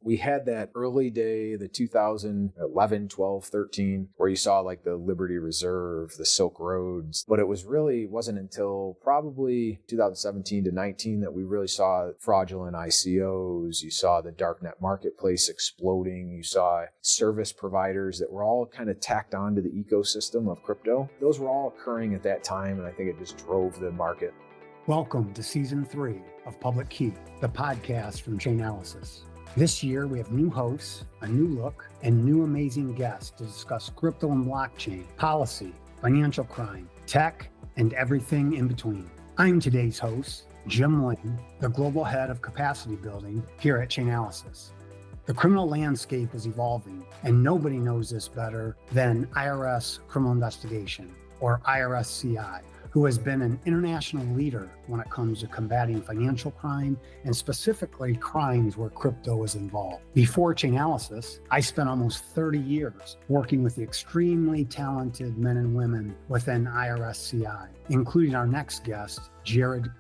We had that early day, the 2011, 12, 13, where you saw like the Liberty Reserve, the Silk Roads, but it wasn't until probably 2017 to 19 that we really saw fraudulent ICOs. You saw the darknet marketplace exploding. You saw service providers that were all kind of tacked onto the ecosystem of crypto. Those were all occurring at that time, and I think it just drove the market. Welcome to Season 3 of Public Key, the podcast from Chainalysis. This year, we have new hosts, a new look, and new amazing guests to discuss crypto and blockchain, policy, financial crime, tech, and everything in between. I'm today's host, Jim Lane, the Global Head of Capacity Building here at Chainalysis. The criminal landscape is evolving, and nobody knows this better than IRS Criminal Investigation, or IRS-CI, who has been an international leader when it comes to combating financial crime and specifically crimes where crypto is involved. Before Chainalysis, I spent almost 30 years working with the extremely talented men and women within IRS-CI, including our next guest, Jarod,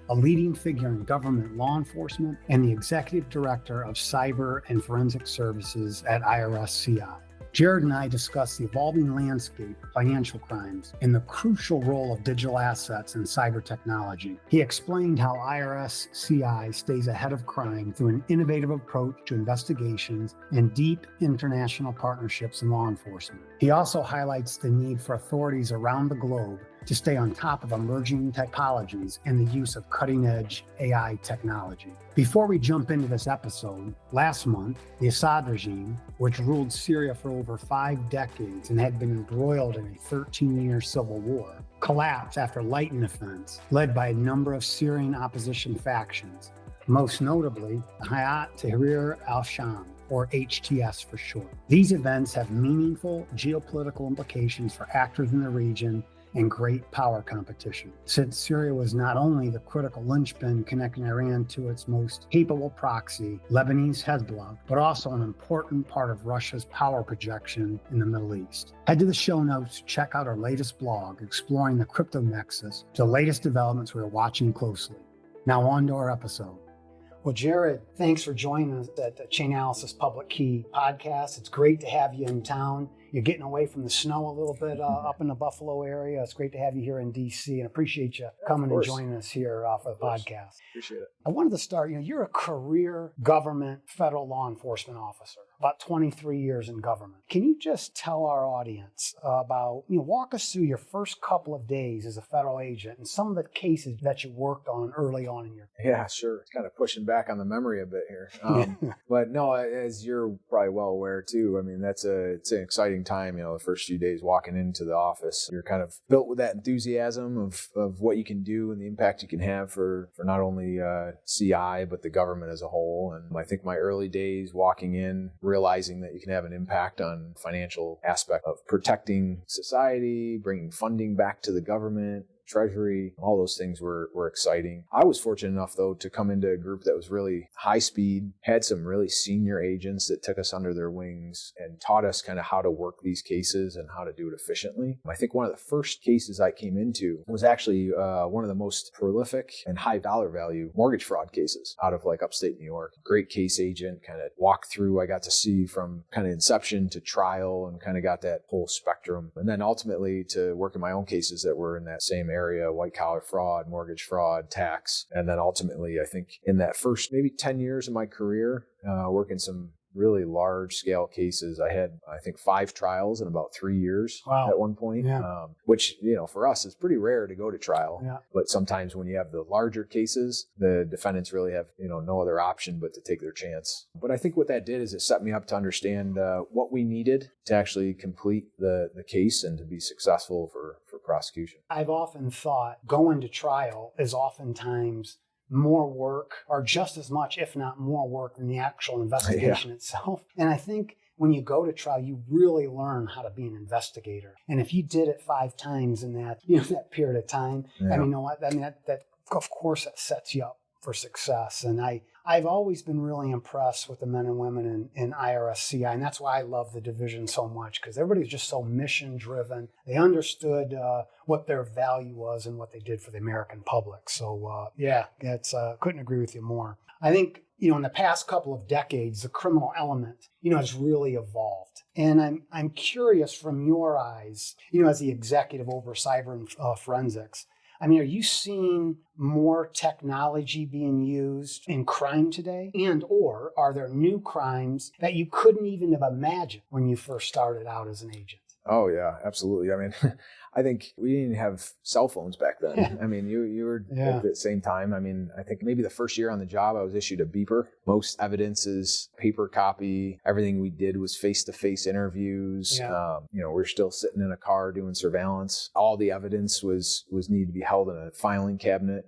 a leading figure in government law enforcement and the executive director of cyber and forensic services at IRS-CI. Jarod and I discussed the evolving landscape of financial crimes and the crucial role of digital assets and cyber technology. He explained how IRS-CI stays ahead of crime through an innovative approach to investigations and deep international partnerships in law enforcement. He also highlights the need for authorities around the globe to stay on top of emerging typologies and the use of cutting-edge AI technology. Before we jump into this episode, last month, the Assad regime, which ruled Syria for over 5 decades and had been embroiled in a 13-year civil war, collapsed after lightning offense led by a number of Syrian opposition factions, most notably the Hayat Tahrir al-Sham, or HTS for short. These events have meaningful geopolitical implications for actors in the region and great power competition, since Syria was not only the critical linchpin connecting Iran to its most capable proxy, Lebanese Hezbollah, but also an important part of Russia's power projection in the Middle East. Head to the show notes to check out our latest blog exploring the crypto nexus to the latest developments we are watching closely. Now on to our episode. Well, Jarod, thanks for joining us at the Chainalysis Public Key podcast. It's great to have you in town. You're getting away from the snow a little bit up in the Buffalo area. It's great to have you here in D.C. and appreciate you coming and joining us here for the podcast. Appreciate it. I wanted to start, you're a career government federal law enforcement officer, about 23 years in government. Can you just tell our audience about, walk us through your first couple of days as a federal agent and some of the cases that you worked on early on in your career? Yeah, sure. It's kind of pushing back on the memory a bit here. But no, as you're probably well aware too, it's an exciting time, the first few days walking into the office. You're kind of built with that enthusiasm of what you can do and the impact you can have for not only CI, but the government as a whole. And I think my early days walking in, realizing that you can have an impact on financial aspect of protecting society, bringing funding back to the government, Treasury, all those things were exciting. I was fortunate enough, though, to come into a group that was really high speed, had some really senior agents that took us under their wings and taught us kind of how to work these cases and how to do it efficiently. I think one of the first cases I came into was actually one of the most prolific and high dollar value mortgage fraud cases out of upstate New York. Great case agent, kind of walked through. I got to see from kind of inception to trial and kind of got that whole spectrum. And then ultimately to work in my own cases that were in that same area, white collar fraud, mortgage fraud, tax. And then ultimately, I think in that first maybe 10 years of my career, working some really large scale cases. I had, I think, 5 trials in about 3 years at one point, which, for us is pretty rare to go to trial. Yeah. But sometimes when you have the larger cases, the defendants really have, no other option but to take their chance. But I think what that did is it set me up to understand what we needed to actually complete the case and to be successful for prosecution. I've often thought going to trial is oftentimes more work, or just as much, if not more work, than the actual investigation itself. And I think when you go to trial, you really learn how to be an investigator. And if you did it 5 times in that, that period of time, that of course that sets you up for success. And I've always been really impressed with the men and women in IRS-CI, and that's why I love the division so much, because everybody's just so mission driven. They understood what their value was and what they did for the American public. So couldn't agree with you more. I think in the past couple of decades, the criminal element, has really evolved. And I'm curious from your eyes, as the executive over cyber and forensics, are you seeing more technology being used in crime today? And or are there new crimes that you couldn't even have imagined when you first started out as an agent? Oh, yeah, absolutely. I think we didn't have cell phones back then. You were at the same time. I think maybe the first year on the job, I was issued a beeper. Most evidence is paper copy. Everything we did was face-to-face interviews. Yeah. We're still sitting in a car doing surveillance. All the evidence was needed to be held in a filing cabinet,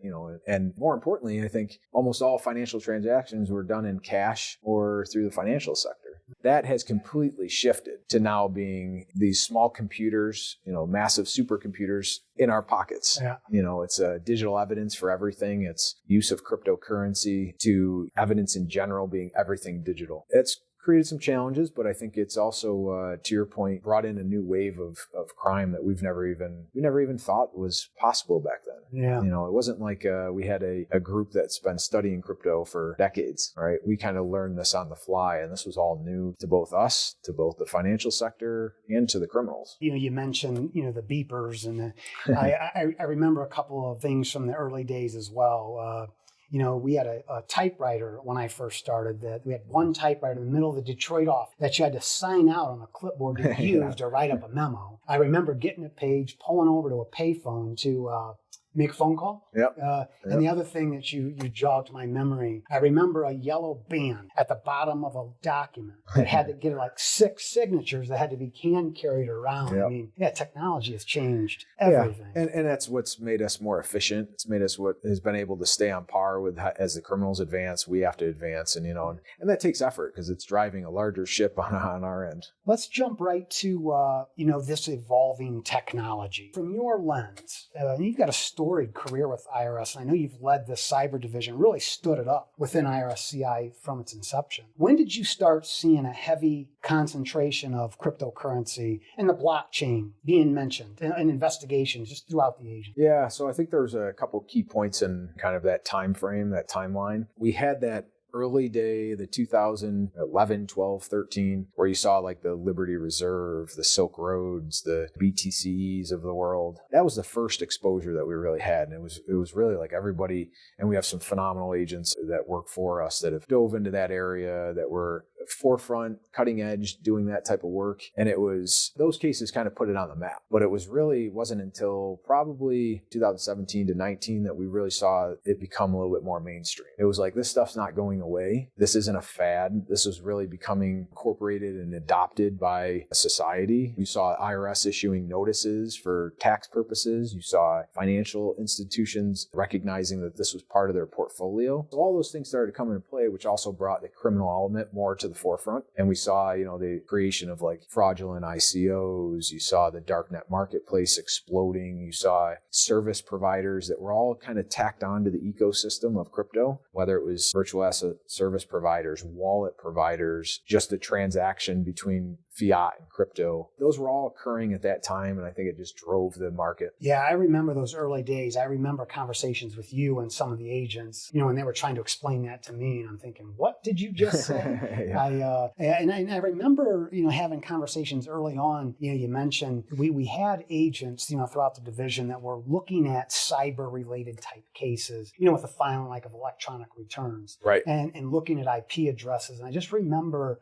and more importantly, I think almost all financial transactions were done in cash or through the financial sector. That has completely shifted to now being these small computers, massive supercomputers in our pockets. Yeah. It's digital evidence for everything. It's use of cryptocurrency to evidence in general being everything digital. It's created some challenges, but I think it's also, to your point, brought in a new wave of crime that we never even thought was possible back then. Yeah. It wasn't like we had a group that's been studying crypto for decades, right? We kind of learned this on the fly, and this was all new to both us, to both the financial sector, and to the criminals. You mentioned, the beepers, and I remember a couple of things from the early days as well. We had a typewriter when I first started. That we had one typewriter in the middle of the Detroit office that you had to sign out on a clipboard to use to write up a memo. I remember getting a page, pulling over to a payphone to make a phone call. Yep. And the other thing that you jogged my memory, I remember a yellow band at the bottom of a document that had to get 6 signatures that had to be hand carried around. Yep. Technology has changed everything. Yeah. And that's what's made us more efficient. It's made us what has been able to stay on par with as the criminals advance, we have to advance. And that takes effort because it's driving a larger ship on our end. Let's jump right to, this evolving technology. From your lens, you've got a storied career with IRS, and I know you've led the cyber division, really stood it up within IRS-CI from its inception. When did you start seeing a heavy concentration of cryptocurrency and the blockchain being mentioned in investigations just throughout the agency? Yeah, so I think there's a couple key points in kind of that time frame, that timeline. We had that early day, the 2011, 12, 13, where you saw like the Liberty Reserve, the Silk Roads, the BTCs of the world. That was the first exposure that we really had. And it was really like everybody, and we have some phenomenal agents that work for us that have dove into that area, that were forefront, cutting edge, doing that type of work. And it was, those cases kind of put it on the map. But it wasn't until probably 2017 to 19 that we really saw it become a little bit more mainstream. It was like, this stuff's not going away. This isn't a fad. This is really becoming incorporated and adopted by society. You saw IRS issuing notices for tax purposes. You saw financial institutions recognizing that this was part of their portfolio. So all those things started to come into play, which also brought the criminal element more to the forefront. And we saw, the creation of like fraudulent ICOs. You saw the darknet marketplace exploding. You saw service providers that were all kind of tacked onto the ecosystem of crypto, whether it was virtual asset service providers, wallet providers, just the transaction between fiat and crypto. Those were all occurring at that time, and I think it just drove the market. Yeah, I remember those early days. I remember conversations with you and some of the agents, when they were trying to explain that to me, and I'm thinking, what did you just say? Yeah. I remember, having conversations early on. You mentioned we had agents, throughout the division that were looking at cyber-related type cases, with the filing like of electronic returns, right, and looking at IP addresses. And I just remember,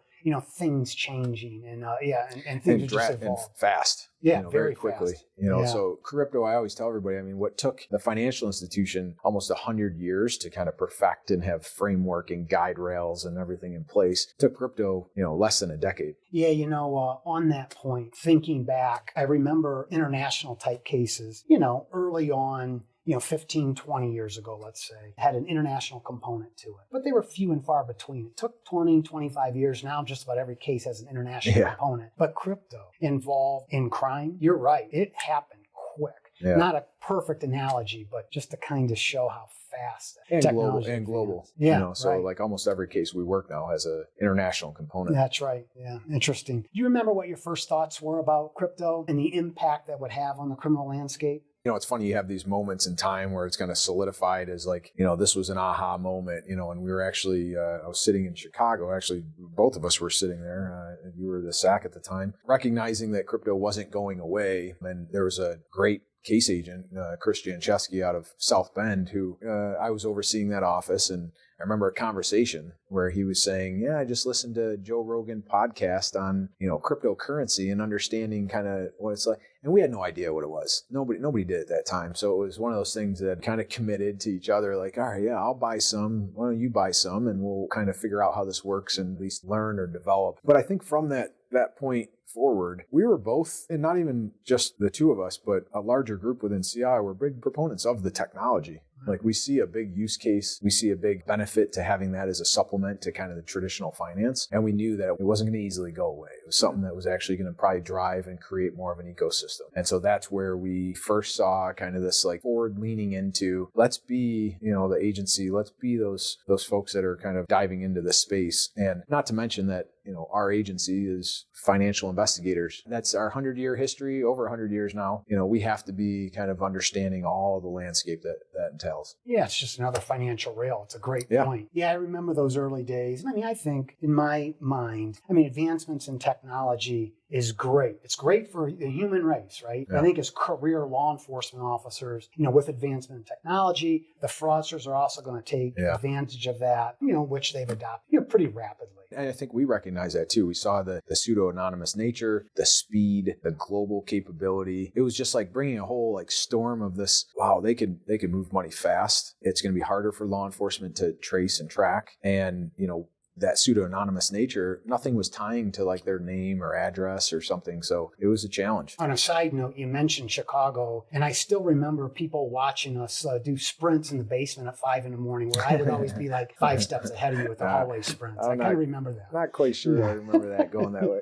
things changing and things are just evolving fast. Yeah, very quickly. Fast. So crypto, I always tell everybody, what took the financial institution almost 100 years to kind of perfect and have framework and guide rails and everything in place took crypto, less than a decade. Yeah, on that point, thinking back, I remember international type cases, early on, 15, 20 years ago, let's say, had an international component to it. But they were few and far between. It took 20, 25 years. Now just about every case has an international component. But crypto involved in crime, you're right. It happened quick. Yeah. Not a perfect analogy, but just to kind of show how fast technology and global. Yeah, so right. like almost every case we work now has an international component. That's right. Yeah, interesting. Do you remember what your first thoughts were about crypto and the impact that would have on the criminal landscape? It's funny, you have these moments in time where it's kind of solidified as like, this was an aha moment, and we were actually, I was sitting in Chicago, actually, both of us were sitting there, and you were the SAC at the time, recognizing that crypto wasn't going away. And there was a great case agent, Christian Chesky out of South Bend, who I was overseeing that office. And I remember a conversation where he was saying, I just listened to Joe Rogan podcast on, cryptocurrency and understanding kind of what it's like. And we had no idea what it was. Nobody did at that time. So it was one of those things that kind of committed to each other, like, all right, yeah, I'll buy some. Why don't you buy some? And we'll kind of figure out how this works and at least learn or develop. But I think from that point forward, we were both, and not even just the two of us, but a larger group within CI were big proponents of the technology. Like, we see a big use case. We see a big benefit to having that as a supplement to kind of the traditional finance. And we knew that it wasn't going to easily go away. It was something that was actually going to probably drive and create more of an ecosystem. And so that's where we first saw kind of this like forward leaning into, let's be, the agency, let's be those folks that are kind of diving into this space. And not to mention that, our agency is financial investigators. That's our 100-year history, over 100 years now. We have to be kind of understanding all the landscape that entails. Yeah, it's just another financial rail. It's a great point. Yeah, I remember those early days. I think in my mind, advancements in technology is great. It's great for the human race, right? Yeah. I think as career law enforcement officers, with advancement in technology, the fraudsters are also going to take advantage of that, which they've adopted, pretty rapidly. And I think we recognize that too. We saw the pseudo-anonymous nature, the speed, the global capability. It was just like bringing a whole like storm of this. Wow, they could move money fast. It's going to be harder for law enforcement to trace and track. And, that pseudo-anonymous nature, nothing was tying to like their name or address or something. So it was a challenge. On a side note, you mentioned Chicago, and I still remember people watching us do sprints in the basement at 5 a.m, where I would always be like 5 steps ahead of you with the hallway sprints. I kind of remember that. Not quite sure I remember that going that way.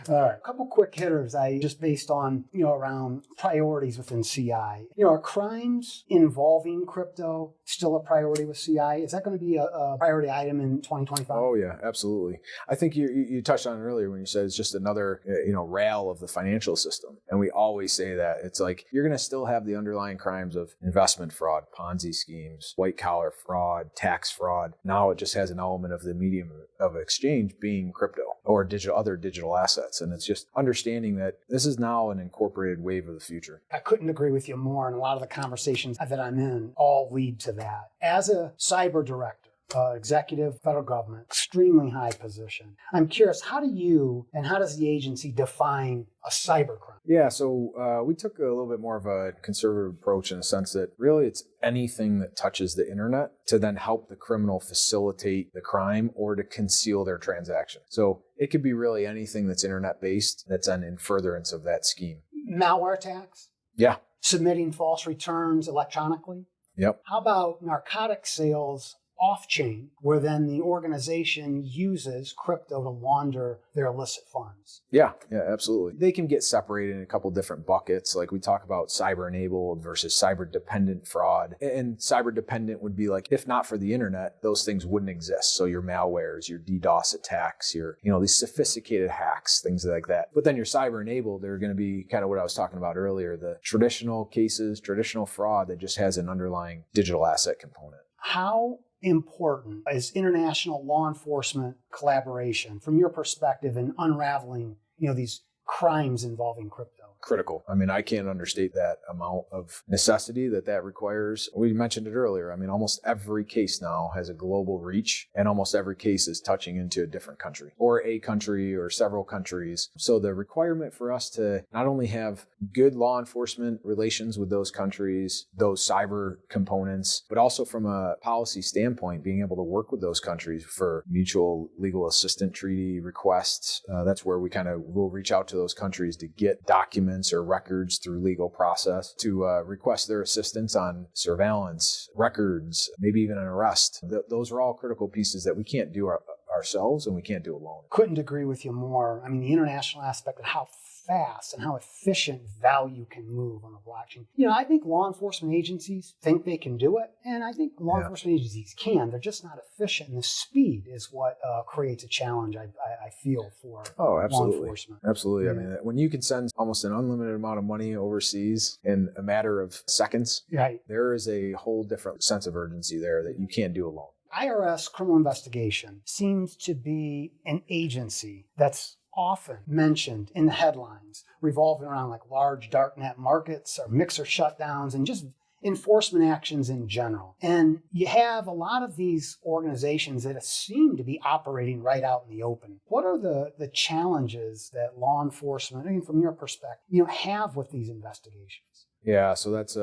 All right, a couple quick hitters. Just based on, around priorities within CI. Are crimes involving crypto still a priority with CI? Is that going to be a priority item in 2025? Oh yeah, absolutely. I think you touched on it earlier when you said it's just another rail of the financial system, and we always say that it's like you're going to still have the underlying crimes of investment fraud, Ponzi schemes, white collar fraud, tax fraud. Now it just has an element of the medium of exchange being crypto or other digital assets, and it's just understanding that this is now an incorporated wave of the future. I couldn't agree with you more, and a lot of the conversations that I'm in all lead to that. As a cyber director, executive, federal government, extremely high position. I'm curious, how does the agency define a cybercrime? Yeah, so we took a little bit more of a conservative approach in the sense that really it's anything that touches the internet to then help the criminal facilitate the crime or to conceal their transaction. So it could be really anything that's internet-based that's in furtherance of that scheme. Malware attacks? Yeah. Submitting false returns electronically? Yep. How about narcotic sales off-chain, where then the organization uses crypto to launder their illicit funds? Yeah, absolutely. They can get separated in a couple different buckets. Like we talk about cyber-enabled versus cyber-dependent fraud. And cyber-dependent would be like, if not for the internet, those things wouldn't exist. So your malwares, your DDoS attacks, your, these sophisticated hacks, things like that. But then your cyber-enabled, they're going to be kind of what I was talking about earlier, the traditional cases, traditional fraud that just has an underlying digital asset component. How important is international law enforcement collaboration from your perspective in unraveling, these crimes involving crypto? Critical. I can't understate that amount of necessity that requires. We mentioned it earlier. Almost every case now has a global reach, and almost every case is touching into a different country or a country or several countries. So the requirement for us to not only have good law enforcement relations with those countries, those cyber components, but also from a policy standpoint, being able to work with those countries for mutual legal assistance treaty requests. That's where we will reach out to those countries to get documents or records through legal process to request their assistance on surveillance, records, maybe even an arrest. Those are all critical pieces that we can't do ourselves and we can't do alone. Couldn't agree with you more. The international aspect of how fast and how efficient value can move on the blockchain. I think law enforcement agencies think they can do it, and I think law enforcement agencies can. They're just not efficient, and the speed is what creates a challenge, I I feel, for Oh, law absolutely. enforcement. Absolutely. Yeah. I mean, when you can send almost an unlimited amount of money overseas in a matter of seconds, Right. there is a whole different sense of urgency there that you can't do alone. IRS Criminal Investigation seems to be an agency that's often mentioned in the headlines, revolving around like large darknet markets or mixer shutdowns and just enforcement actions in general. And you have a lot of these organizations that seem to be operating right out in the open. What are the challenges that law enforcement, I mean, from your perspective, have with these investigations? Yeah, so that's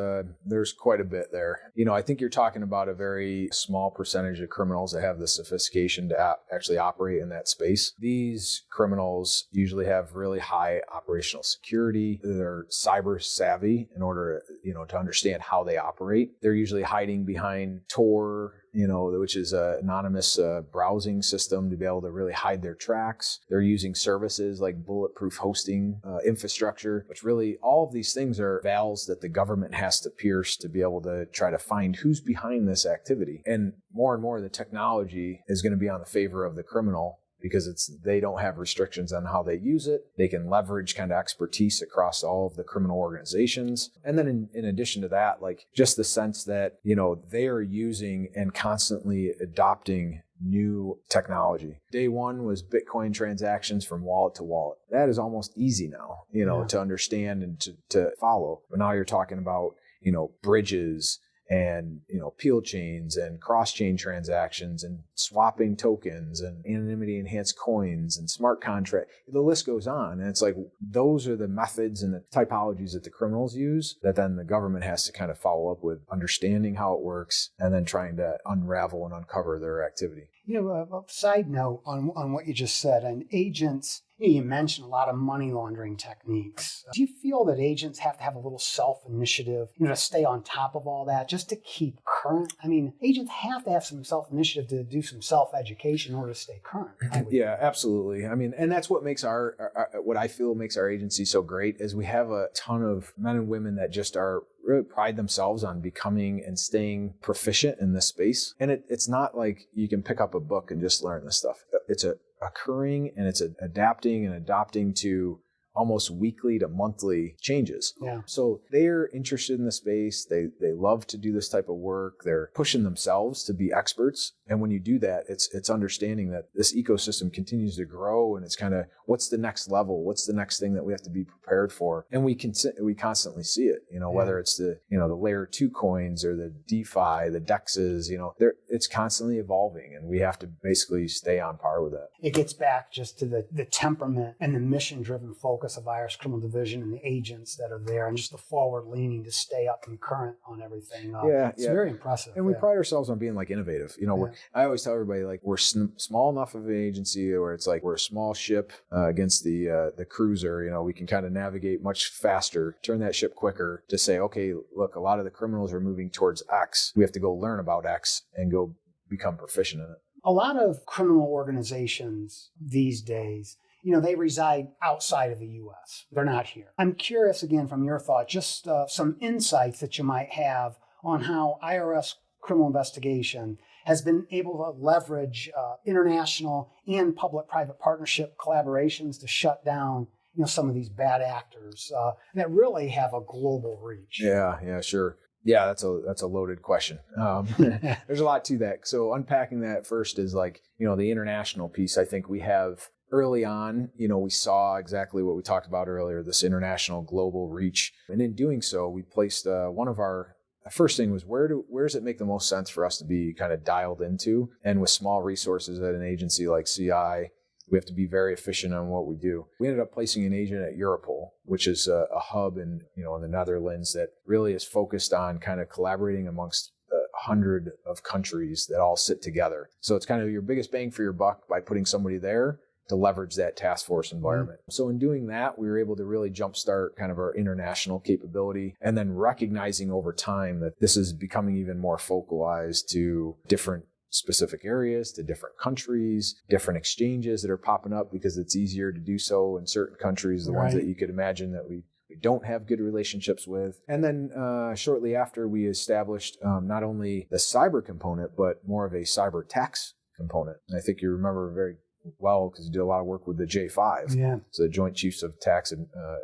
there's quite a bit there. I think you're talking about a very small percentage of criminals that have the sophistication to actually operate in that space. These criminals usually have really high operational security. They're cyber savvy in order, to understand how they operate. They're usually hiding behind Tor, which is an anonymous browsing system to be able to really hide their tracks. They're using services like bulletproof hosting infrastructure, which really all of these things are valves that the government has to pierce to be able to try to find who's behind this activity. And more the technology is going to be on the favor of the criminal, because they don't have restrictions on how they use it. They can leverage kind of expertise across all of the criminal organizations. And then in addition to that, like just the sense that, they are using and constantly adopting new technology. Day one was Bitcoin transactions from wallet to wallet. That is almost easy now, to understand and to follow. But now you're talking about, bridges and, peel chains and cross-chain transactions and swapping tokens and anonymity-enhanced coins and smart contract. The list goes on. And it's like, those are the methods and the typologies that the criminals use that then the government has to kind of follow up with, understanding how it works and then trying to unravel and uncover their activity. A side note on what you just said, and agents, you mentioned a lot of money laundering techniques. Do you feel that agents have to have a little self-initiative, to stay on top of all that, just to keep current? I mean, agents have to have some self-initiative to do some self-education in order to stay current. Yeah, absolutely. I mean, and that's what makes what I feel makes our agency so great is we have a ton of men and women that just really pride themselves on becoming and staying proficient in this space. And it's not like you can pick up a book and just learn this stuff. It's occurring and it's adapting and adopting to almost weekly to monthly changes. Yeah. So they're interested in the space. They love to do this type of work. They're pushing themselves to be experts. And when you do that, it's understanding that this ecosystem continues to grow, and it's kind of, what's the next level? What's the next thing that we have to be prepared for? And we constantly see it, whether it's the layer 2 coins or the DeFi, the DEXs, it's constantly evolving, and we have to basically stay on par with that. It gets back just to the temperament and the mission-driven focus of IRS Criminal Division and the agents that are there, and just the forward-leaning to stay up and current on everything. It's very impressive. And we pride ourselves on being like innovative. I always tell everybody, like, we're small enough of an agency where it's like we're a small ship against the cruiser. We can kind of navigate much faster, turn that ship quicker to say, okay, look, a lot of the criminals are moving towards X. We have to go learn about X and go become proficient in it. A lot of criminal organizations these days, they reside outside of the U.S. They're not here. I'm curious, again, from your thought, just some insights that you might have on how IRS Criminal Investigation has been able to leverage international and public-private partnership collaborations to shut down some of these bad actors that really have a global reach. Yeah, sure. Yeah, that's a loaded question. There's a lot to that. So unpacking that first is like, the international piece. I think we have early on, we saw exactly what we talked about earlier, this international global reach. And in doing so, we placed one of our first thing was where does it make the most sense for us to be kind of dialed into? And with small resources at an agency like CI, we have to be very efficient on what we do. We ended up placing an agent at Europol, which is a hub in the Netherlands that really is focused on kind of collaborating amongst 100 of countries that all sit together. So it's kind of your biggest bang for your buck by putting somebody there to leverage that task force environment. Mm-hmm. So in doing that, we were able to really jumpstart kind of our international capability, and then recognizing over time that this is becoming even more focalized to different specific areas, to different countries, different exchanges that are popping up because it's easier to do so in certain countries, the ones that you could imagine that we don't have good relationships with. And then shortly after, we established not only the cyber component, but more of a cyber tax component. And I think you remember very well because you did a lot of work with the J5, so the Joint Chiefs of Tax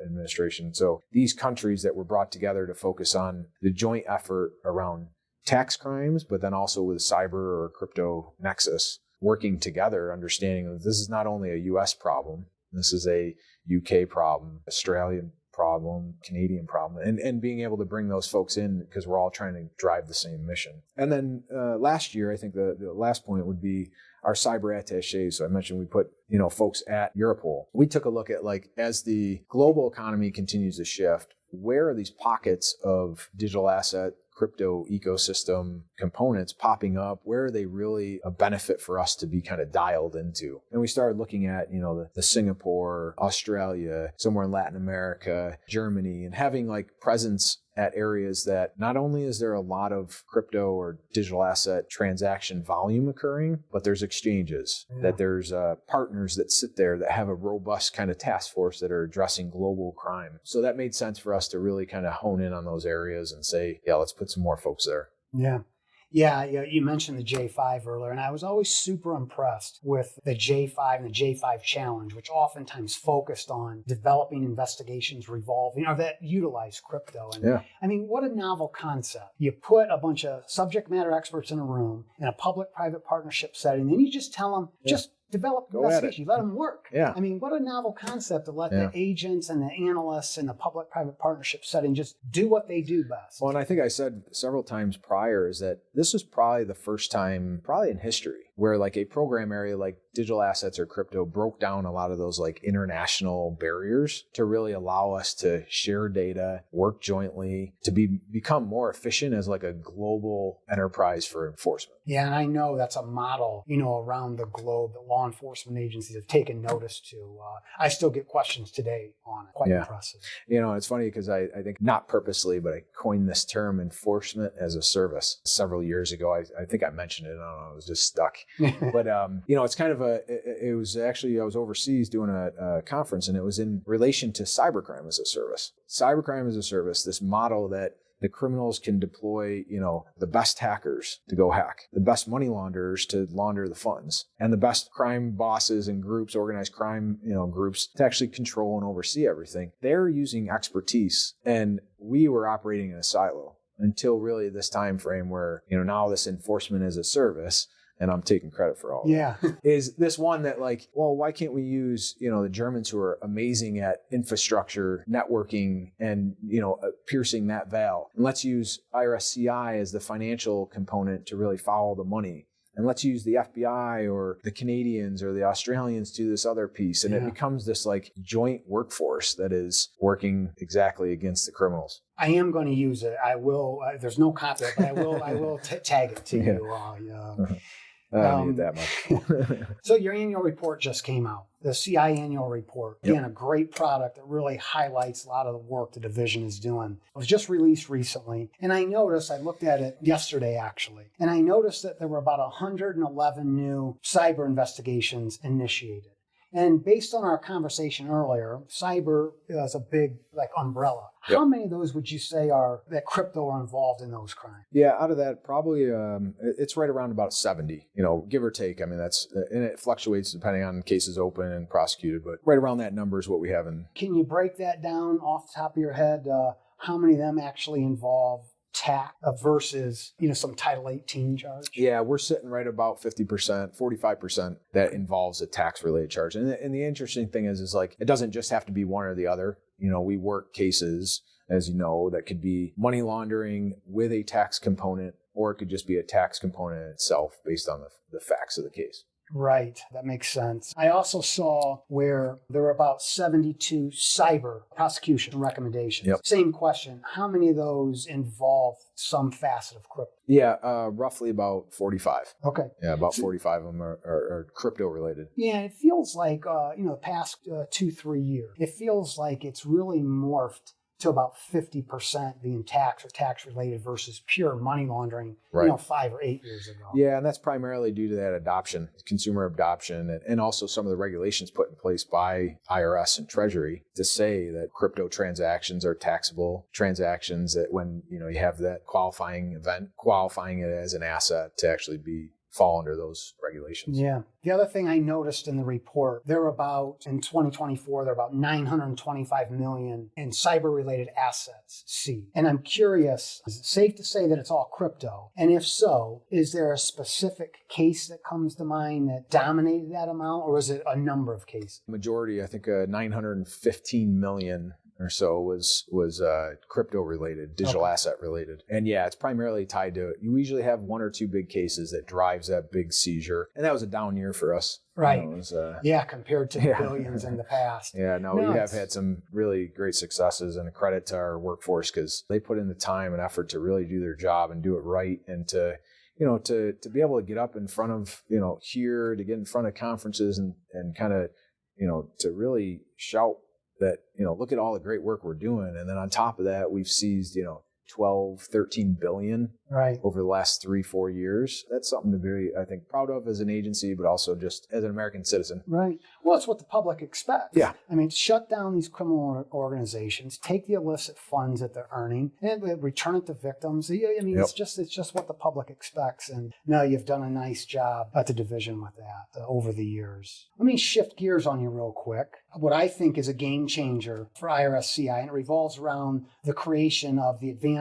Administration. So these countries that were brought together to focus on the joint effort around tax crimes, but then also with cyber or crypto nexus, working together, understanding that this is not only a U.S. problem, this is a UK problem, Australian problem, Canadian problem, and being able to bring those folks in because we're all trying to drive the same mission. And then last year, I think the last point would be our cyber attaché. So I mentioned we put, folks at Europol. We took a look at, like, as the global economy continues to shift, where are these pockets of digital asset crypto ecosystem components popping up? Where are they really a benefit for us to be kind of dialed into? And we started looking at, the Singapore, Australia, somewhere in Latin America, Germany, and having like presence at areas that not only is there a lot of crypto or digital asset transaction volume occurring, but there's exchanges, that there's partners that sit there that have a robust kind of task force that are addressing global crime. So that made sense for us to really kind of hone in on those areas and say, yeah, let's put some more folks there. Yeah, you mentioned the J5 earlier, and I was always super impressed with the J5 and the J5 challenge, which oftentimes focused on developing investigations revolving or that utilize crypto. And I mean, what a novel concept. You put a bunch of subject matter experts in a room in a public-private partnership setting, and you just tell them, just develop investigation. You let them work. I mean, what a novel concept to let the agents and the analysts in the public-private partnership setting just do what they do best. Well, and I think I said several times prior is that this is probably the first time, probably in history, where like a program area like digital assets or crypto broke down a lot of those like international barriers to really allow us to share data, work jointly, to become more efficient as like a global enterprise for enforcement. Yeah, and I know that's a model, around the globe that law enforcement agencies have taken notice to. I still get questions today on it. Quite impressive. It's funny because I think not purposely, but I coined this term enforcement as a service several years ago. I think I mentioned it. I don't know. I was just stuck. But, it's kind of it was actually, I was overseas doing a conference, and it was in relation to cybercrime as a service. Cybercrime as a service, this model that the criminals can deploy, the best hackers to go hack, the best money launderers to launder the funds, and the best crime bosses and groups, organized crime, groups to actually control and oversee everything. They're using expertise, and we were operating in a silo until really this time frame where, now this enforcement as a service, and I'm taking credit for all of it, is this one that like, well, why can't we use, the Germans who are amazing at infrastructure, networking, and, piercing that veil. And let's use IRS-CI as the financial component to really follow the money. And let's use the FBI or the Canadians or the Australians to do this other piece. And it becomes this like joint workforce that is working exactly against the criminals. I am going to use it. I will. There's no copyright, but I will tag it to you. I don't need that much. So your annual report just came out, the CI annual report. Again, a great product that really highlights a lot of the work the division is doing. It was just released recently. And I noticed, I looked at it yesterday actually, and I noticed that there were about 111 new cyber investigations initiated. And based on our conversation earlier, cyber is a big umbrella. How many of those would you say are that crypto are involved in those crimes? Yeah, out of that, probably it's right around about 70, give or take. I mean, and it fluctuates depending on cases open and prosecuted, but right around that number is what we have. Can you break that down off the top of your head? How many of them actually involve tax versus, some Title 18 charge? Yeah, we're sitting right about 50%, 45% that involves a tax-related charge. And the interesting thing is like, it doesn't just have to be one or the other. We work cases, as you know, that could be money laundering with a tax component, or it could just be a tax component itself based on the facts of the case. Right. That makes sense. I also saw where there were about 72 cyber prosecution recommendations. Same question. How many of those involve some facet of crypto? Yeah, roughly about 45. Okay. Yeah, about 45 of them are crypto related. Yeah, it feels like, the past 2-3 years, it feels like it's really morphed to about 50% being tax or tax related versus pure money laundering, 5 or 8 years ago. Yeah, and that's primarily due to that adoption, consumer adoption, and also some of the regulations put in place by IRS and Treasury to say that crypto transactions are taxable transactions, that when you have that qualifying event, qualifying it as an asset to actually be fall under those regulations. Yeah. The other thing I noticed in the report, in 2024, they're about 925 million in cyber-related assets seized. And I'm curious, is it safe to say that it's all crypto? And if so, is there a specific case that comes to mind that dominated that amount, or is it a number of cases? Majority, I think 915 million or so was crypto related, digital asset related. And yeah, it's primarily tied to, you usually have one or two big cases that drives that big seizure. And that was a down year for us. Right. You know, it was, compared to the billions in the past. Yeah, we have had some really great successes, and a credit to our workforce because they put in the time and effort to really do their job and do it right, and to be able to get up in front of, here, to get in front of conferences and kind of, to really shout that, look at all the great work we're doing. And then on top of that, we've seized, 12, 13 billion over the last 3-4 years. That's something to be, I think, proud of as an agency, but also just as an American citizen. Right. Well, it's what the public expects. Yeah. I mean, shut down these criminal organizations, take the illicit funds that they're earning, and return it to victims. I mean, it's just what the public expects. And now you've done a nice job at the division with that over the years. Let me shift gears on you real quick. What I think is a game changer for IRS-CI, and it revolves around the creation of the Advanced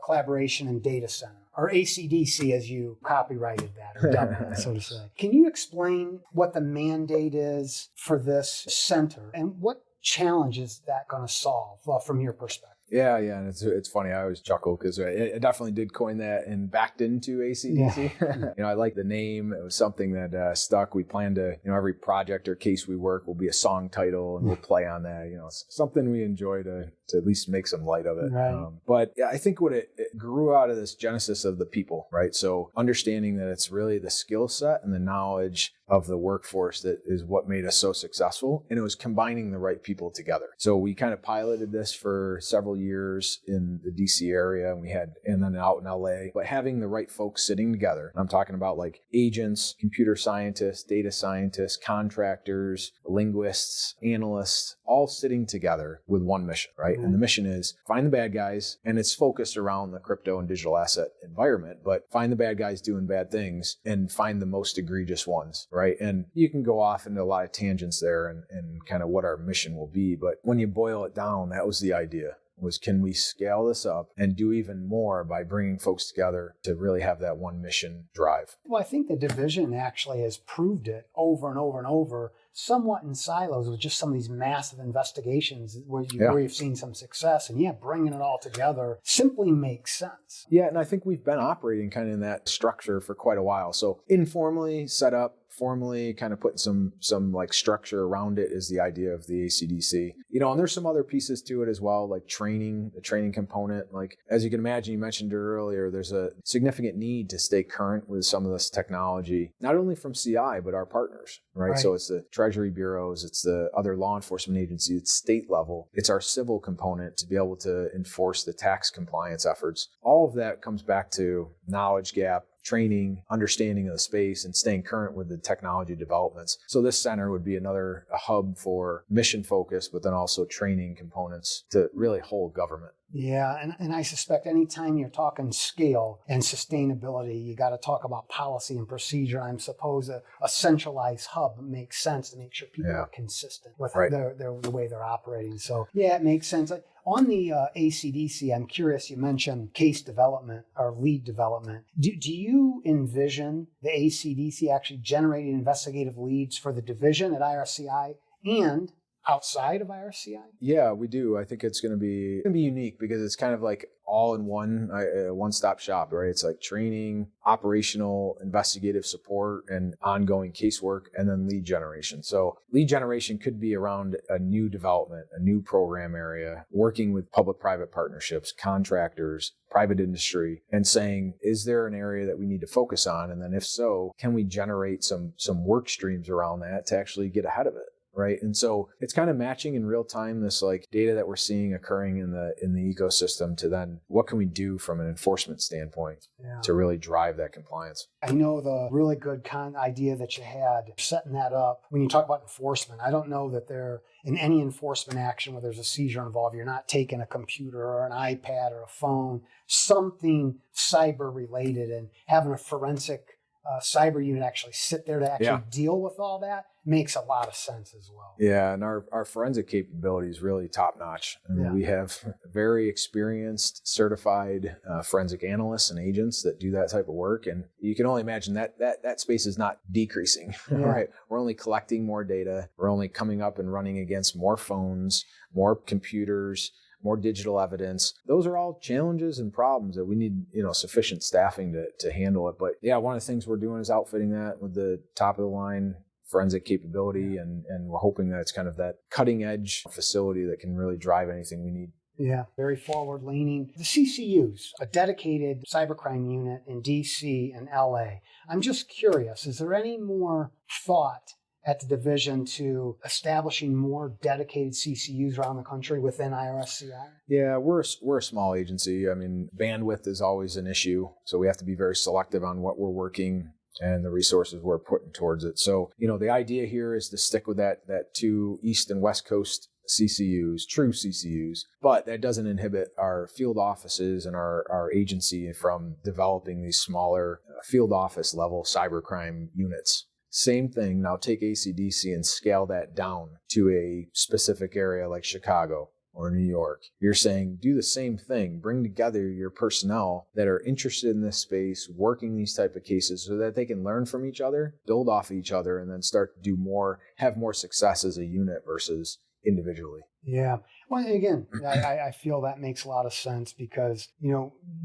Collaboration and Data Center, or ACDC, as you copyrighted that, or dubbed that, so to say. Can you explain what the mandate is for this center, and what challenge is that going to solve from your perspective? Yeah, and it's funny. I always chuckle because I definitely did coin that and backed into ACDC. Yeah. I like the name. It was something that stuck. We plan to, every project or case we work will be a song title, and we'll play on that. Something we enjoy to at least make some light of it. Right. But yeah, I think what it grew out of this genesis of the people, right? So understanding that it's really the skill set and the knowledge of the workforce that is what made us so successful. And it was combining the right people together. So we kind of piloted this for several years in the DC area, and then out in LA, but having the right folks sitting together. I'm talking about like agents, computer scientists, data scientists, contractors, linguists, analysts, all sitting together with one mission, right? And the mission is find the bad guys, and it's focused around the crypto and digital asset environment, but find the bad guys doing bad things and find the most egregious ones, right? And you can go off into a lot of tangents there and kind of what our mission will be. But when you boil it down, that was the idea. Was can we scale this up and do even more by bringing folks together to really have that one mission drive? Well, I think the division actually has proved it over and over and over, somewhat in silos with just some of these massive investigations where you've seen some success. And bringing it all together simply makes sense. Yeah, and I think we've been operating kind of in that structure for quite a while. So informally set up, formally kind of putting some like structure around it is the idea of the ACDC. And there's some other pieces to it as well, like the training component. Like, as you can imagine, you mentioned it earlier, there's a significant need to stay current with some of this technology, not only from CI, but our partners, right? So it's the Treasury bureaus, it's the other law enforcement agencies, it's state level, it's our civil component to be able to enforce the tax compliance efforts. All of that comes back to knowledge gap, training, understanding of the space, and staying current with the technology developments. So this center would be another hub for mission focus, but then also training components to really whole government. Yeah, and I suspect anytime you're talking scale and sustainability, you got to talk about policy and procedure. I suppose a centralized hub makes sense to make sure people are consistent with the way they're operating. So it makes sense. On the ACDC, I'm curious, you mentioned case development or lead development. Do you envision the ACDC actually generating investigative leads for the division at IRS-CI and outside of IRS-CI? Yeah, we do. I think it's going to be unique because it's kind of like all in one-stop shop, right? It's like training, operational, investigative support, and ongoing casework, and then lead generation. So lead generation could be around a new development, a new program area, working with public-private partnerships, contractors, private industry, and saying, is there an area that we need to focus on? And then if so, can we generate some work streams around that to actually get ahead of it? Right. And so it's kind of matching in real time this like data that we're seeing occurring in the ecosystem to then what can we do from an enforcement standpoint to really drive that compliance. I know the really good idea that you had setting that up. When you talk about enforcement, I don't know that there in any enforcement action where there's a seizure involved, you're not taking a computer or an iPad or a phone, something cyber related, and having a forensic cyber unit actually sit there to actually deal with all that makes a lot of sense as well. Yeah, and our forensic capability is really top notch. I mean, we have very experienced, certified forensic analysts and agents that do that type of work, and you can only imagine that space is not decreasing. Right? We're only collecting more data. We're only coming up and running against more phones, more computers, more digital evidence. Those are all challenges and problems that we need, sufficient staffing to handle it. But yeah, one of the things we're doing is outfitting that with the top of the line forensic capability, and we're hoping that it's kind of that cutting edge facility that can really drive anything we need. Yeah, very forward leaning. The CCUs, a dedicated cybercrime unit in DC and LA. I'm just curious, is there any more thought at the division to establishing more dedicated CCUs around the country within IRS-CI? Yeah, we're a small agency. I mean, bandwidth is always an issue, so we have to be very selective on what we're working and the resources we're putting towards it. So, the idea here is to stick with that two East and West Coast CCUs, true CCUs, but that doesn't inhibit our field offices and our agency from developing these smaller field office level cybercrime units. Same thing, now take ACDC and scale that down to a specific area like Chicago or New York. You're saying do the same thing, bring together your personnel that are interested in this space, working these type of cases so that they can learn from each other, build off each other, and then start to do more, have more success as a unit versus individually. Yeah. Well, again, I feel that makes a lot of sense because,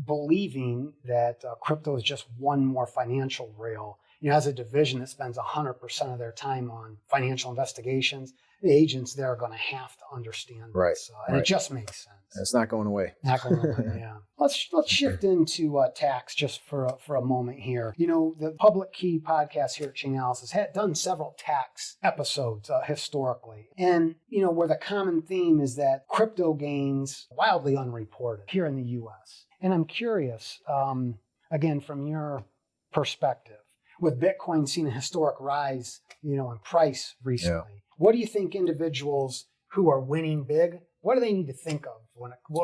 believing that crypto is just one more financial rail, as a division that spends 100% of their time on financial investigations, the agents there are going to have to understand this. And it just makes sense. It's not going away. Not going away, yeah. Let's shift into tax just for a moment here. The Public Key podcast here at Chainalysis had done several tax episodes historically. And, where the common theme is that crypto gains wildly unreported here in the U.S. And I'm curious, again, from your perspective, with Bitcoin seeing a historic rise, in price recently, what do you think individuals who are winning big, what do they need to think of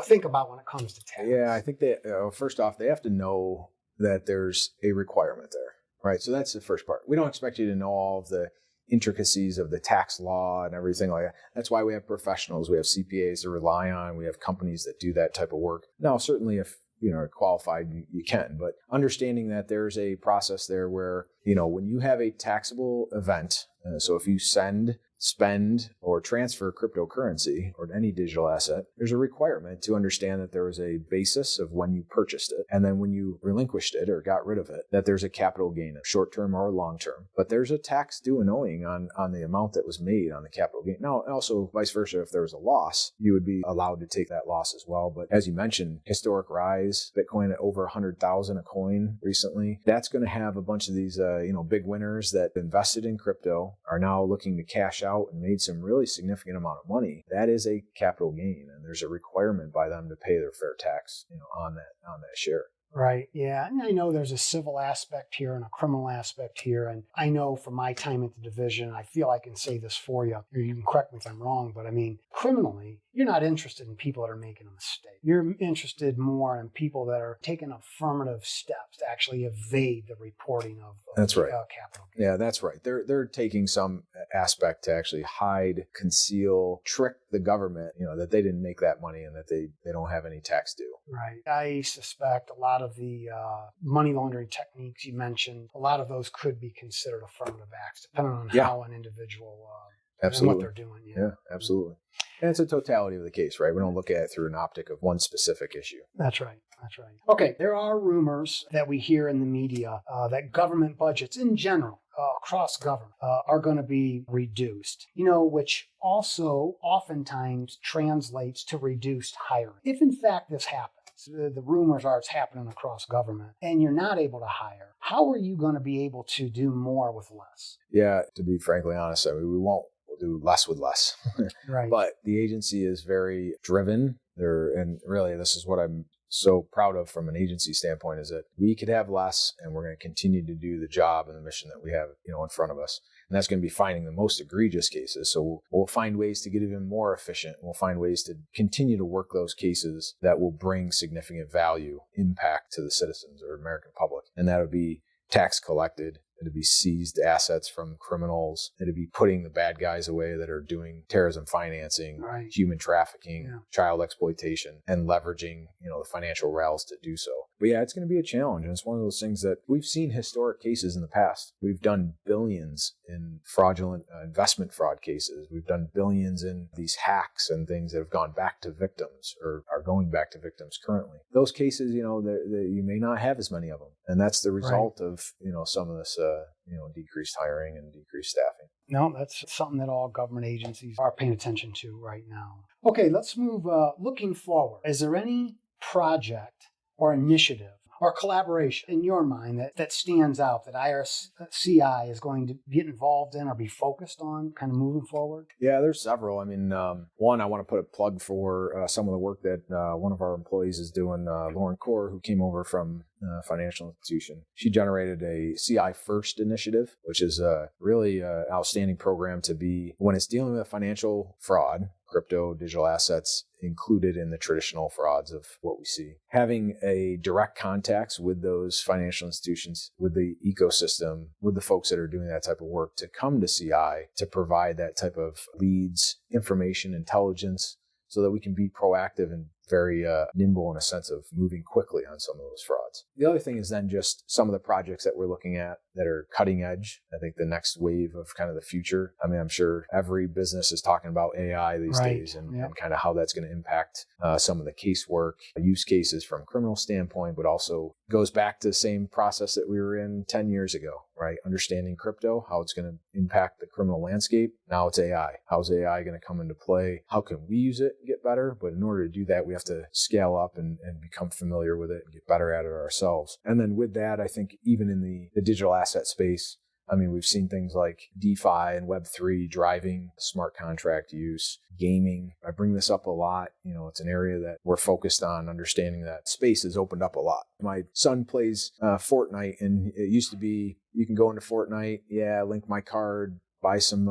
think about when it comes to tax? Yeah, I think that first off, they have to know that there's a requirement there, right? So that's the first part. We don't expect you to know all of the intricacies of the tax law and everything like that. That's why we have professionals. We have CPAs to rely on. We have companies that do that type of work. Now, certainly if are qualified, you can, but understanding that there's a process there where, when you have a taxable event, so if you send, spend, or transfer cryptocurrency or any digital asset, there's a requirement to understand that there was a basis of when you purchased it. And then when you relinquished it or got rid of it, that there's a capital gain, short-term or long-term. But there's a tax due and owing on the amount that was made on the capital gain. Now, also vice versa, if there was a loss, you would be allowed to take that loss as well. But as you mentioned, historic rise, Bitcoin at over 100,000 a coin recently, that's going to have a bunch of these, big winners that invested in crypto are now looking to cash out and made some really significant amount of money. That is a capital gain, and there's a requirement by them to pay their fair tax, on that share. Right. Yeah. And I know there's a civil aspect here and a criminal aspect here. And I know from my time at the division, I feel I can say this for you, or you can correct me if I'm wrong, but I mean, criminally, you're not interested in people that are making a mistake. You're interested more in people that are taking affirmative steps to actually evade the reporting of that's right. Capital gain. Yeah, that's right. They're taking some aspect to actually hide, conceal, trick the government, that they didn't make that money and that they don't have any tax due. Right. I suspect a lot of the money laundering techniques you mentioned, a lot of those could be considered affirmative acts, depending on how an individual and what they're doing. Yeah, absolutely. And it's a totality of the case, right? We don't look at it through an optic of one specific issue. That's right. Okay, there are rumors that we hear in the media that government budgets in general, across government, are going to be reduced, which also oftentimes translates to reduced hiring. If in fact this happens, the rumors are it's happening across government, and you're not able to hire, how are you going to be able to do more with less? Yeah, to be frankly honest, I mean, we'll do less with less. Right. But the agency is very driven. And really, this is what I'm so proud of from an agency standpoint, is that we could have less, and we're going to continue to do the job and the mission that we have, in front of us. And that's going to be finding the most egregious cases. So we'll find ways to get even more efficient. We'll find ways to continue to work those cases that will bring significant value, impact to the citizens or American public. And that'll be tax collected. It'd be seized assets from criminals. It'd be putting the bad guys away that are doing terrorism financing, human trafficking, child exploitation, and leveraging, the financial rails to do so. But yeah, it's going to be a challenge. And it's one of those things that we've seen historic cases in the past. We've done billions in fraudulent investment fraud cases. We've done billions in these hacks and things that have gone back to victims or are going back to victims currently. Those cases, you may not have as many of them. And that's the result of, some of this, decreased hiring and decreased staffing. No, that's something that all government agencies are paying attention to right now. Okay, let's move looking forward. Is there any project or initiative or collaboration in your mind that stands out that IRS-CI is going to get involved in or be focused on kind of moving forward? Yeah, there's several. I mean, one, I want to put a plug for some of the work that one of our employees is doing, Lauren Core, who came over from financial institution. She generated a CI First initiative, which is a really outstanding program to be when it's dealing with financial fraud, crypto, digital assets included in the traditional frauds of what we see. Having a direct contacts with those financial institutions, with the ecosystem, with the folks that are doing that type of work to come to CI to provide that type of leads, information, intelligence, so that we can be proactive and very nimble in a sense of moving quickly on some of those frauds. The other thing is then just some of the projects that we're looking at that are cutting edge. I think the next wave of kind of the future. I mean, I'm sure every business is talking about AI these days and kind of how that's going to impact some of the casework, use cases from a criminal standpoint, but also goes back to the same process that we were in 10 years ago, right? Understanding crypto, how it's going to impact the criminal landscape. Now it's AI. How's AI going to come into play? How can we use it and get better? But in order to do that, we have to scale up and become familiar with it and get better at it ourselves. And then with that, I think even in the digital asset space, I mean, we've seen things like DeFi and Web3 driving smart contract use, gaming. I bring this up a lot. It's an area that we're focused on, understanding that space has opened up a lot. My son plays Fortnite, and it used to be you can go into Fortnite, link my card, buy some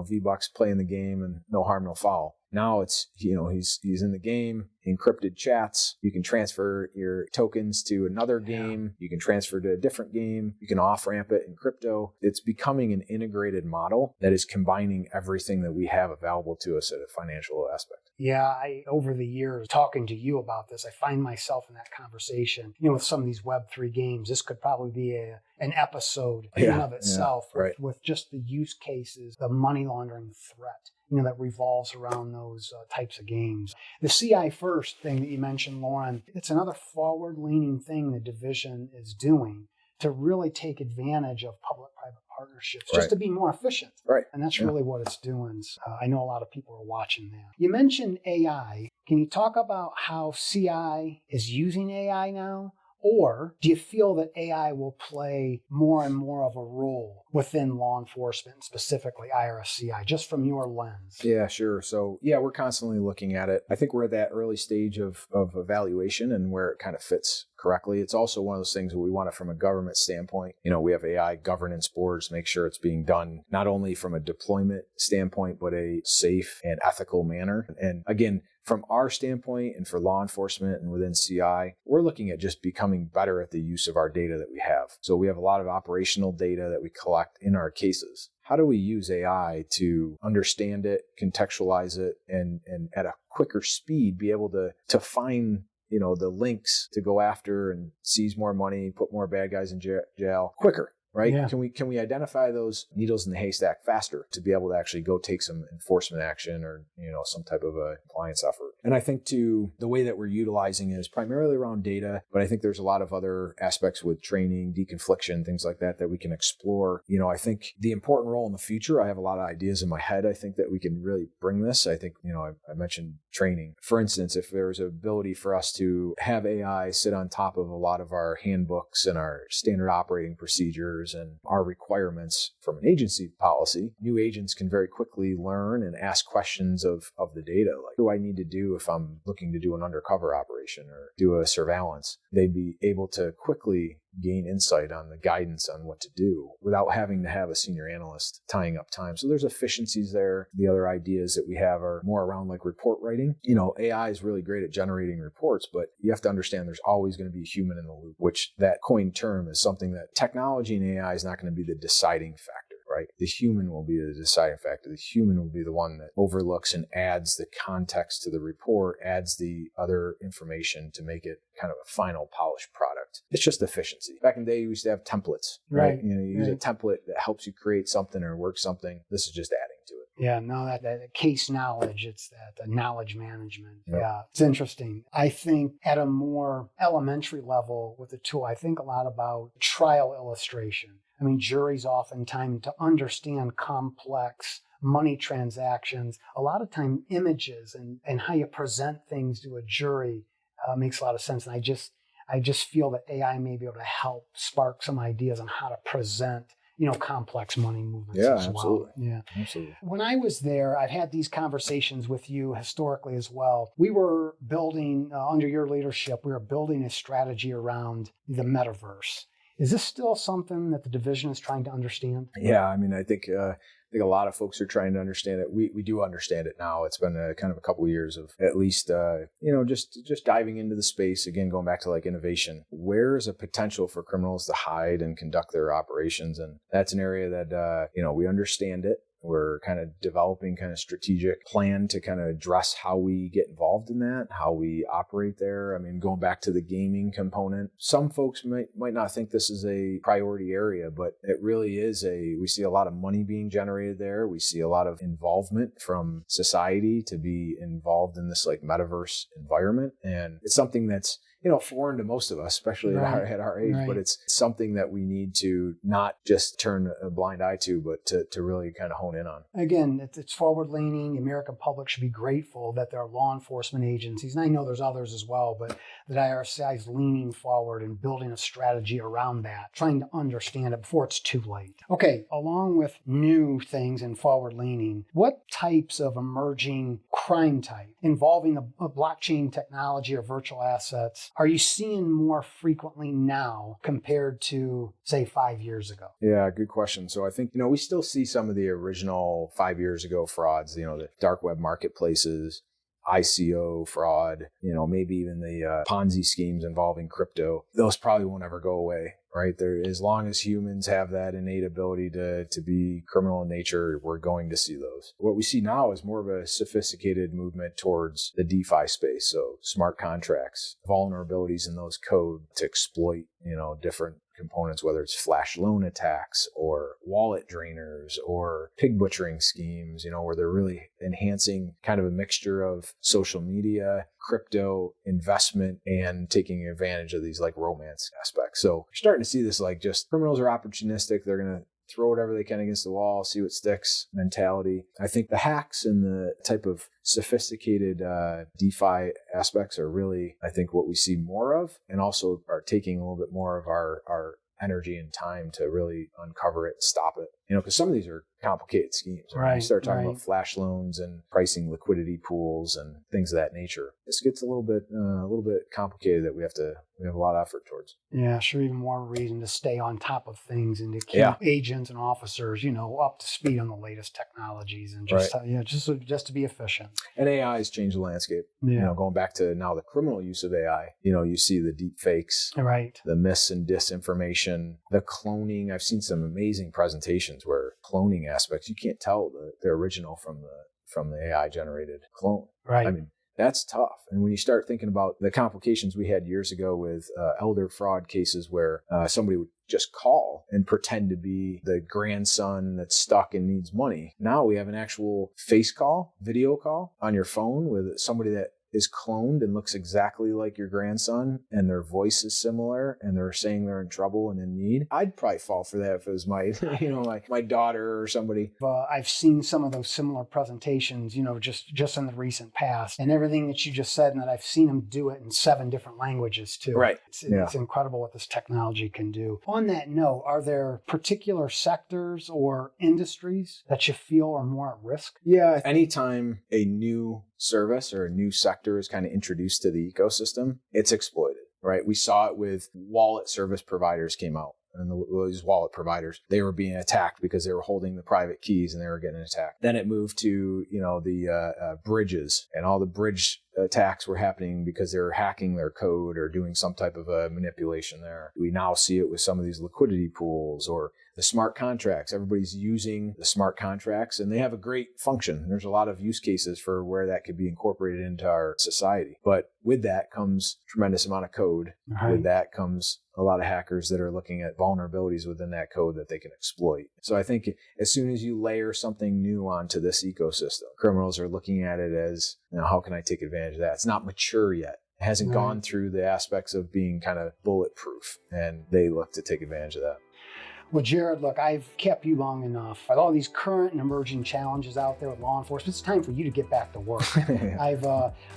V-Bucks, play in the game, and no harm, no foul. Now it's, he's in the game, encrypted chats. You can transfer your tokens to another game. You can transfer to a different game. You can off-ramp it in crypto. It's becoming an integrated model that is combining everything that we have available to us at a financial aspect. Yeah, over the years, talking to you about this, I find myself in that conversation, with some of these Web3 games. This could probably be an episode in and of itself with just the use cases, the money laundering threat, that revolves around those types of games. The CI First thing that you mentioned, Lauren, it's another forward-leaning thing the division is doing to really take advantage of public-private partnerships, just to be more efficient. Right. And that's really what it's doing. I know a lot of people are watching that. You mentioned AI. Can you talk about how CI is using AI now? Or do you feel that AI will play more and more of a role within law enforcement, specifically IRS-CI, just from your lens? Yeah, sure. So, we're constantly looking at it. I think we're at that early stage of evaluation and where it kind of fits correctly. It's also one of those things that we want it from a government standpoint. We have AI governance boards, make sure it's being done not only from a deployment standpoint, but a safe and ethical manner. And again, from our standpoint and for law enforcement and within CI, we're looking at just becoming better at the use of our data that we have. So we have a lot of operational data that we collect in our cases. How do we use AI to understand it, contextualize it, and at a quicker speed be able to find the links to go after and seize more money, put more bad guys in jail quicker? Right? Yeah. Can we identify those needles in the haystack faster to be able to actually go take some enforcement action or, some type of a compliance effort? And I think too, the way that we're utilizing it is primarily around data, but I think there's a lot of other aspects with training, deconfliction, things like that we can explore. I think the important role in the future, I have a lot of ideas in my head. I think that we can really bring this. I think, I mentioned training. For instance, if there's an ability for us to have AI sit on top of a lot of our handbooks and our standard operating procedures and our requirements from an agency policy, new agents can very quickly learn and ask questions of the data. Like, what do I need to do do if I'm looking to do an undercover operation or do a surveillance. They'd be able to quickly gain insight on the guidance on what to do without having to have a senior analyst tying up time. So there's efficiencies there. The other ideas that we have are more around like report writing. AI is really great at generating reports, but you have to understand there's always going to be a human in the loop, which that coined term is something that technology and AI is not going to be the deciding factor. Right? The human will be the deciding factor. The human will be the one that overlooks and adds the context to the report, adds the other information to make it kind of a final polished product. It's just efficiency. Back in the day, you used to have templates, right? You use a template that helps you create something or work something. This is just adding to it. Yeah, no, that case knowledge, it's that knowledge management. Yep. Yeah, it's interesting. I think at a more elementary level with the tool, I think a lot about trial illustration. I mean, juries oftentimes, to understand complex money transactions, a lot of time images and how you present things to a jury makes a lot of sense. And I just feel that AI may be able to help spark some ideas on how to present complex money movements as absolutely. well. Yeah, absolutely. When I was there, I've had these conversations with you historically as well. We were building, under your leadership, we were building a strategy around the metaverse. Is this still something that the division is trying to understand? Yeah, I mean, I think a lot of folks are trying to understand it. We do understand it now. It's been kind of a couple of years of at least, just diving into the space. Again, going back to like innovation. Where is a potential for criminals to hide and conduct their operations? And that's an area that, we understand it. We're kind of developing kind of strategic plan to kind of address how we get involved in that, how we operate there. I mean, going back to the gaming component, some folks might not think this is a priority area, but it really is we see a lot of money being generated there. We see a lot of involvement from society to be involved in this like metaverse environment. And it's something that's, foreign to most of us, especially at our age, but it's something that we need to not just turn a blind eye to, but to really kind of hone in on. Again, it's forward-leaning. The American public should be grateful that there are law enforcement agencies, and I know there's others as well, but that IRS-CI is leaning forward and building a strategy around that, trying to understand it before it's too late. Okay, along with new things and forward-leaning, what types of emerging crime type involving a blockchain technology or virtual assets are you seeing more frequently now compared to, say, 5 years ago? Yeah, good question. So I think, we still see some of the original 5 years ago frauds, the dark web marketplaces, ICO fraud, maybe even the Ponzi schemes involving crypto. Those probably won't ever go away, right? As long as humans have that innate ability to be criminal in nature, we're going to see those. What we see now is more of a sophisticated movement towards the DeFi space. So smart contracts, vulnerabilities in those code to exploit, different components, whether it's flash loan attacks or wallet drainers or pig butchering schemes, where they're really enhancing kind of a mixture of social media, crypto, investment, and taking advantage of these like romance aspects. So you're starting to see this like just criminals are opportunistic. They're going to throw whatever they can against the wall, see what sticks mentality. I think the hacks and the type of sophisticated DeFi aspects are really, I think, what we see more of, and also are taking a little bit more of our energy and time to really uncover it and stop it. Because some of these are complicated schemes. Right? You start talking about flash loans and pricing liquidity pools and things of that nature. This gets a little bit complicated that we have a lot of effort towards. Yeah, sure. Even more reason to stay on top of things and to keep agents and officers, up to speed on the latest technologies and just to be efficient. And AI has changed the landscape. Yeah. Going back to now the criminal use of AI, you see the deep fakes, the mis and disinformation, the cloning. I've seen some amazing presentations where cloning aspects, you can't tell the original from the AI generated clone. Right. I mean, that's tough. And when you start thinking about the complications we had years ago with elder fraud cases where somebody would just call and pretend to be the grandson that's stuck and needs money. Now we have an actual face call, video call on your phone with somebody that is cloned and looks exactly like your grandson, and their voice is similar, and they're saying they're in trouble and in need. I'd probably fall for that if it was my, my daughter or somebody. I've seen some of those similar presentations, just in the recent past, and everything that you just said, and that I've seen them do it in 7 different languages too. Right. It's incredible what this technology can do. On that note, are there particular sectors or industries that you feel are more at risk? Yeah. Anytime a new service or a new sector is kind of introduced to the ecosystem, it's exploited, right? We saw it with wallet service providers came out. And those wallet providers, they were being attacked because they were holding the private keys and they were getting attacked. Then it moved to, the bridges, and all the bridge attacks were happening because they were hacking their code or doing some type of a manipulation there. We now see it with some of these liquidity pools or the smart contracts. Everybody's using the smart contracts and they have a great function. There's a lot of use cases for where that could be incorporated into our society. But with that comes tremendous amount of code. Right. With that comes a lot of hackers that are looking at vulnerabilities within that code that they can exploit. So I think as soon as you layer something new onto this ecosystem, criminals are looking at it as, how can I take advantage of that? It's not mature yet. It hasn't gone through the aspects of being kind of bulletproof, and they look to take advantage of that. Well, Jarod, look, I've kept you long enough. With all these current and emerging challenges out there with law enforcement, it's time for you to get back to work.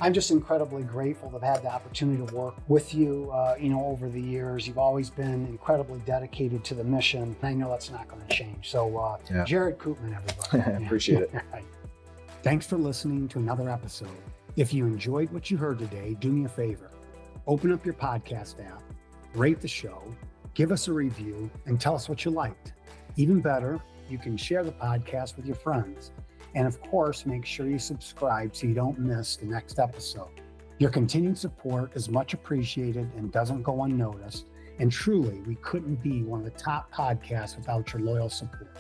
I'm just incredibly grateful to have had the opportunity to work with you, over the years. You've always been incredibly dedicated to the mission. I know that's not going to change. So, Jarod Koopman, everybody. I appreciate it. Right. Thanks for listening to another episode. If you enjoyed what you heard today, do me a favor. Open up your podcast app, rate the show, give us a review, and tell us what you liked. Even better, you can share the podcast with your friends. And of course, make sure you subscribe so you don't miss the next episode. Your continued support is much appreciated and doesn't go unnoticed. And truly, we couldn't be one of the top podcasts without your loyal support.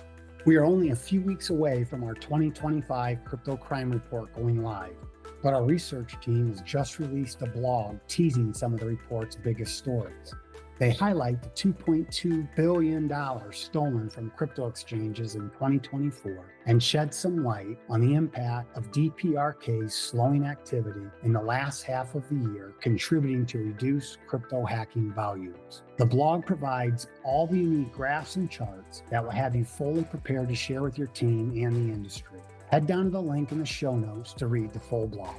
We are only a few weeks away from our 2025 Crypto Crime Report going live, but our research team has just released a blog teasing some of the report's biggest stories. They highlight the $2.2 billion stolen from crypto exchanges in 2024 and shed some light on the impact of DPRK's slowing activity in the last half of the year, contributing to reduced crypto hacking volumes. The blog provides all the unique graphs and charts that will have you fully prepared to share with your team and the industry. Head down to the link in the show notes to read the full blog.